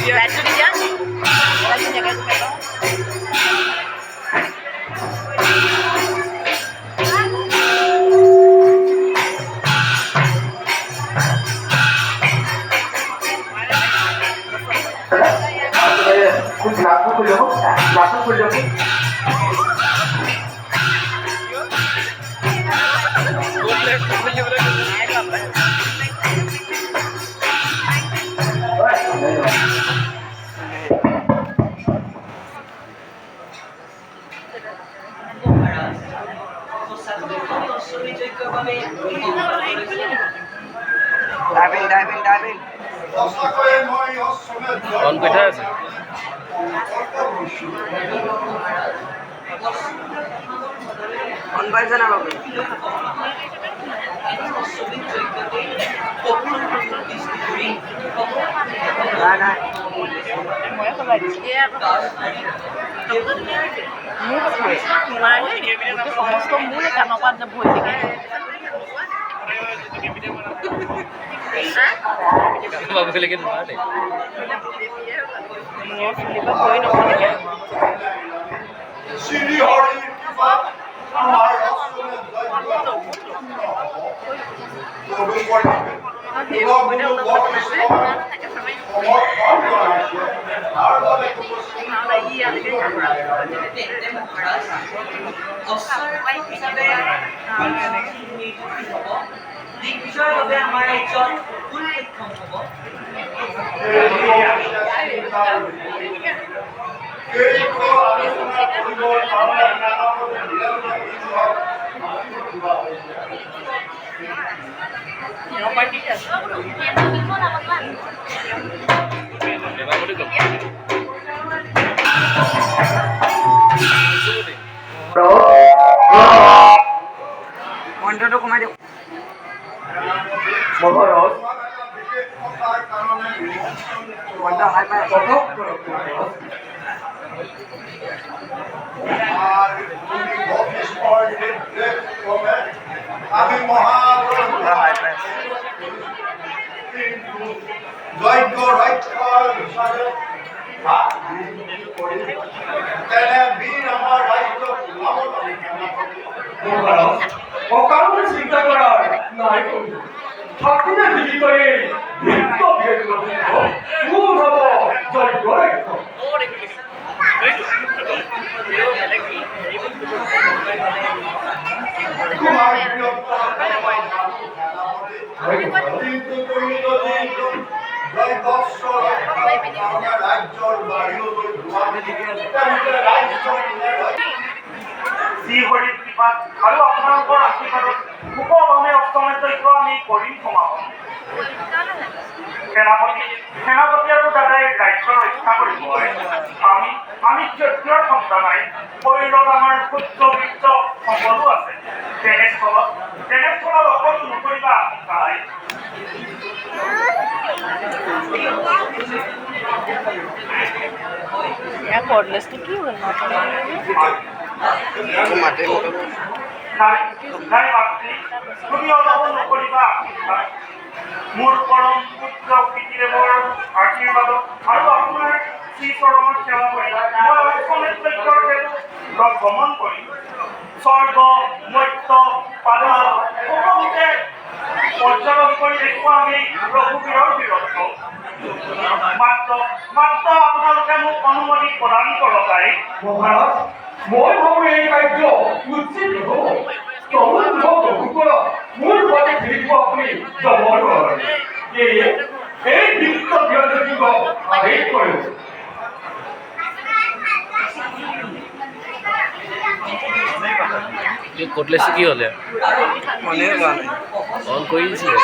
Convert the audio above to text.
Langsung ke jauh, langsung ke jauh. Diving. On কোথায় আছে? On পাইছে না বাবু? না সমস্ত মূল কানপাত ভয় থেকে বাবু লেগে মারে বিষয়ভাৱে আমাৰ ৰাজ্যত উল্লেখম হ'ব মন্ত্ৰটো কমাই দিয়ক মহৰজ মন্ত্ৰ হাই পাই আমি মহাপ্ৰভু হাই পাই যজ্ঞ ৰক্ষাৰ হিচাপে তেনে বীৰ আমাৰ ৰাজ্য অকাৰণে চিন্তা কৰাৰ নাই ঠাকুৰেৰ বিধি কৰে নৃত্য কোন হব জয় কৰে ৰাজ্যৰ বাহিৰলৈ শ্ৰীহৰিৰ কৃপাত আৰু আপোনালোকৰ আশীৰ্বাদত সুকমে অষ্টমে যজ্ঞ আমি কৰিম সমাপন সেনাপতি আৰু দাদাই ৰাজ্য ৰক্ষা কৰিব আমি যজ্ঞৰ সন্তানাই শৰীৰত আমাৰ সূৰ্য বীৰ্য সকলো আছে তেনেস্থলত অকল নকৰিবা তাই কৰ্ডলেছটো কি হ'ল তুমি অলপ নকৰিবা মোৰ পৰম পুত্ৰ পিতৃদেৱৰ আশীৰ্বাদত আৰু আপোনাৰ শ্ৰীচৰণত সেৱা কৰি মই অষ্টমে যজ্ঞৰ ক্ষেত্ৰত ভ্ৰমণ কৰিম স্বৰ্গ মৰ্ত্য পাতাল সকলোতে পৰ্যটন কৰি দেখুৱা আমি ৰঘুবীৰৰ বীৰত্ব মাত্ৰ আপোনালোকে মোক অনুমতি প্ৰদান কৰক মহাৰাজ মই ভাবো এই কাৰ্য উচিত নহ'ব মোৰ প্ৰতি ফিৰিব আপুনি যাব নোৱাৰে এই বিত্ত ব্যক্তিক আদেশ কৰোঁ কোটলেছি কি হলে মনে হোৱা নাই অন কৰি দিছিলে